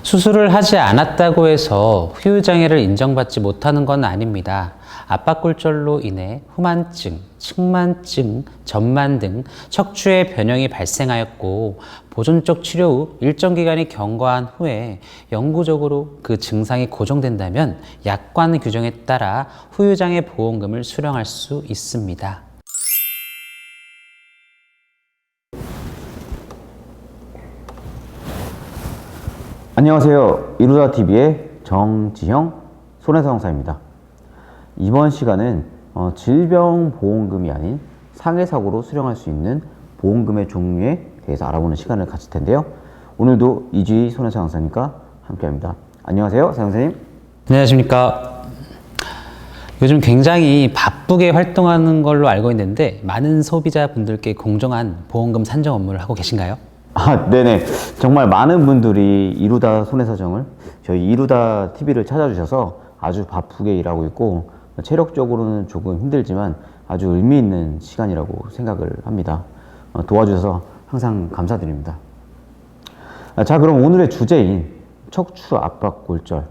수술을 하지 않았다고 해서 후유장애를 인정받지 못하는 건 아닙니다. 압박골절로 인해 후만증, 측만증, 전만 등 척추의 변형이 발생하였고 보존적 치료 후 일정 기간이 경과한 후에 영구적으로 그 증상이 고정된다면 약관 규정에 따라 후유장애 보험금을 수령할 수 있습니다. 안녕하세요. 이루다TV의 정지형 손해사용사입니다. 이번 시간은 질병보험금이 아닌 상해사고로 수령할 수 있는 보험금의 종류에 대해서 알아보는 시간을 가질 텐데요. 오늘도 이주희 손해사용사님과 함께합니다. 안녕하세요, 사용사님. 안녕하십니까. 요즘 굉장히 바쁘게 활동하는 걸로 알고 있는데 많은 소비자분들께 공정한 보험금 산정 업무를 하고 계신가요? 네네. 정말 많은 분들이 이루다 손해사정을 저희 이루다 TV를 찾아주셔서 아주 바쁘게 일하고 있고 체력적으로는 조금 힘들지만 아주 의미 있는 시간이라고 생각을 합니다. 도와주셔서 항상 감사드립니다. 자, 그럼 오늘의 주제인 척추 압박골절.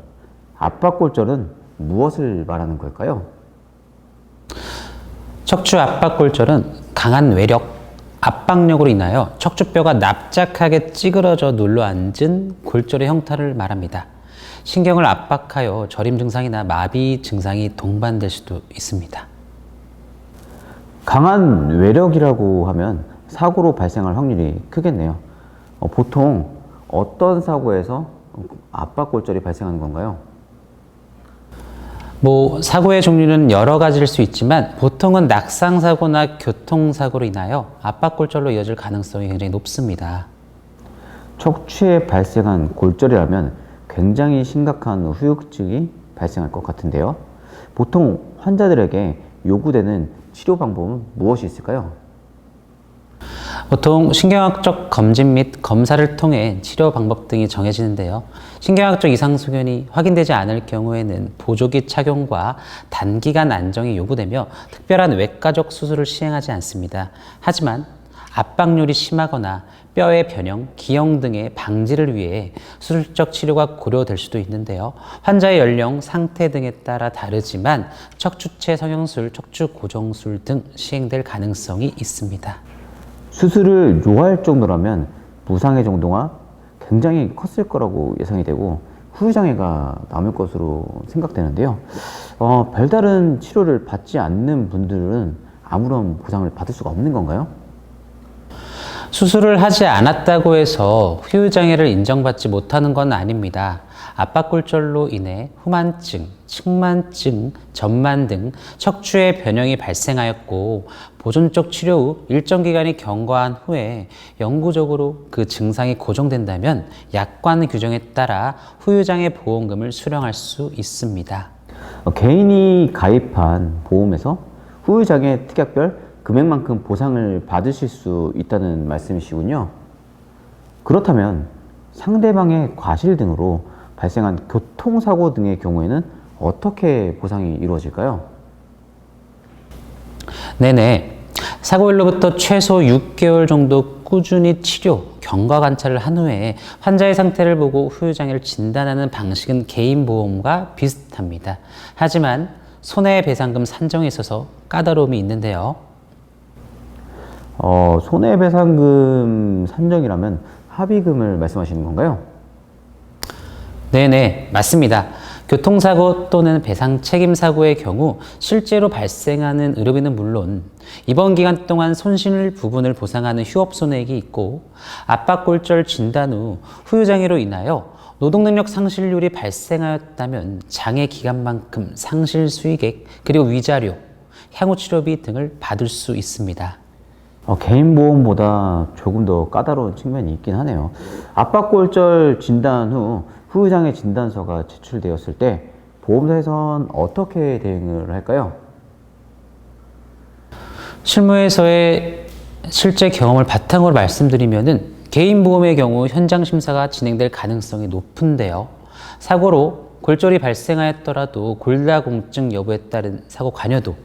압박골절은 무엇을 말하는 걸까요? 척추 압박골절은 강한 외력, 압박력으로 인하여 척추뼈가 납작하게 찌그러져 눌러앉은 골절의 형태를 말합니다. 신경을 압박하여 저림 증상이나 마비 증상이 동반될 수도 있습니다. 강한 외력이라고 하면 사고로 발생할 확률이 크겠네요. 보통 어떤 사고에서 압박골절이 발생하는 건가요? 사고의 종류는 여러 가지일 수 있지만 보통은 낙상사고나 교통사고로 인하여 압박골절로 이어질 가능성이 굉장히 높습니다. 척추에 발생한 골절이라면 굉장히 심각한 후유증이 발생할 것 같은데요. 보통 환자들에게 요구되는 치료 방법은 무엇이 있을까요? 보통 신경학적 검진 및 검사를 통해 치료 방법 등이 정해지는데요. 신경학적 이상 소견이 확인되지 않을 경우에는 보조기 착용과 단기간 안정이 요구되며 특별한 외과적 수술을 시행하지 않습니다. 하지만 압박률이 심하거나 뼈의 변형, 기형 등의 방지를 위해 수술적 치료가 고려될 수도 있는데요. 환자의 연령, 상태 등에 따라 다르지만 척추체 성형술, 척추 고정술 등 시행될 가능성이 있습니다. 수술을 요할 정도라면 무상해 정도가 굉장히 컸을 거라고 예상이 되고 후유장애가 남을 것으로 생각되는데요. 별다른 치료를 받지 않는 분들은 아무런 보상을 받을 수가 없는 건가요? 수술을 하지 않았다고 해서 후유장애를 인정받지 못하는 건 아닙니다. 압박골절로 인해 후만증, 측만증, 전만 등 척추의 변형이 발생하였고 보존적 치료 후 일정 기간이 경과한 후에 영구적으로 그 증상이 고정된다면 약관 규정에 따라 후유장애 보험금을 수령할 수 있습니다. 개인이 가입한 보험에서 후유장애 특약별 금액만큼 보상을 받으실 수 있다는 말씀이시군요. 그렇다면 상대방의 과실 등으로 발생한 교통사고 등의 경우에는 어떻게 보상이 이루어질까요? 네네. 사고일로부터 최소 6개월 정도 꾸준히 치료, 경과 관찰을 한 후에 환자의 상태를 보고 후유장애를 진단하는 방식은 개인보험과 비슷합니다. 하지만 손해배상금 산정에 있어서 까다로움이 있는데요. 손해배상금 산정이라면 합의금을 말씀하시는 건가요? 네네, 맞습니다. 교통사고 또는 배상 책임사고의 경우 실제로 발생하는 의료비는 물론 입원 기간 동안 손실 부분을 보상하는 휴업손해액이 있고 압박골절 진단 후 후유장애로 인하여 노동능력 상실률이 발생하였다면 장애 기간만큼 상실 수익액 그리고 위자료, 향후치료비 등을 받을 수 있습니다. 개인보험보다 조금 더 까다로운 측면이 있긴 하네요. 압박골절 진단 후 후유장애 진단서가 제출되었을 때 보험사에서는 어떻게 대응을 할까요? 실무에서의 실제 경험을 바탕으로 말씀드리면은 개인보험의 경우 현장 심사가 진행될 가능성이 높은데요. 사고로 골절이 발생하였더라도 골다공증 여부에 따른 사고 관여도,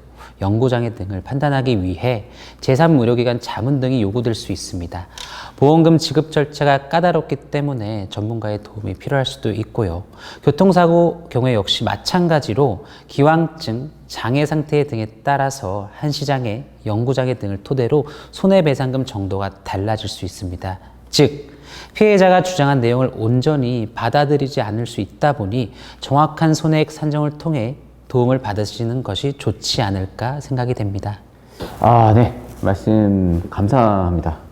연고장애 등을 판단하기 위해 제3의료기관 자문 등이 요구될 수 있습니다. 보험금 지급 절차가 까다롭기 때문에 전문가의 도움이 필요할 수도 있고요. 교통사고 경우에 역시 마찬가지로 기왕증, 장애 상태 등에 따라서 한시장애, 영구장애 등을 토대로 손해배상금 정도가 달라질 수 있습니다. 즉, 피해자가 주장한 내용을 온전히 받아들이지 않을 수 있다 보니 정확한 손해액 산정을 통해 도움을 받으시는 것이 좋지 않을까 생각이 됩니다. 네. 말씀 감사합니다.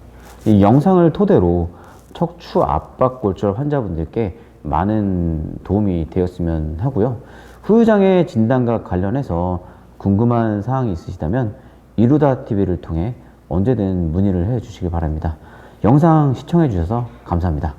이 영상을 토대로 척추 압박골절 환자분들께 많은 도움이 되었으면 하고요. 후유장애 진단과 관련해서 궁금한 사항이 있으시다면 이루다 TV를 통해 언제든 문의를 해 주시기 바랍니다. 영상 시청해 주셔서 감사합니다.